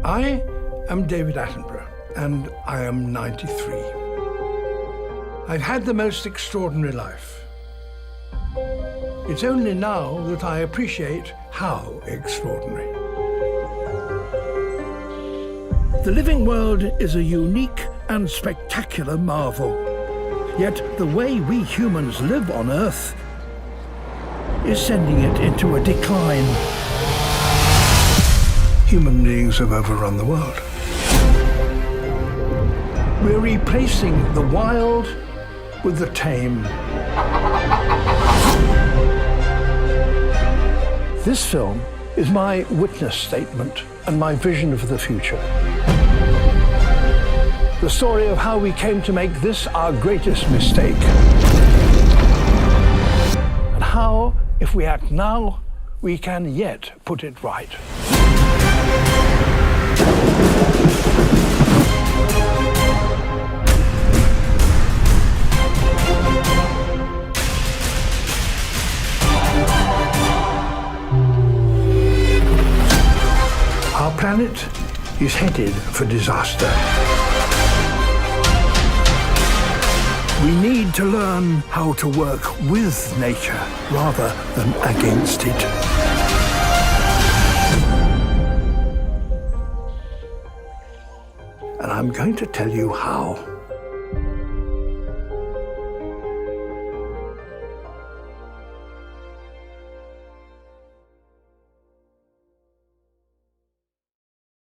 I am David Attenborough, and I am 93. I've had the most extraordinary life. It's only now that I appreciate how extraordinary. The living world is a unique and spectacular marvel. Yet the way we humans live on Earth is sending it into a decline. Human beings have overrun the world. We're replacing the wild with the tame. This film is my witness statement and my vision of the future. The story of how we came to make this our greatest mistake. And how, if we act now, we can yet put it right. Our planet is headed for disaster. We need to learn how to work with nature rather than against it. And I'm going to tell you how.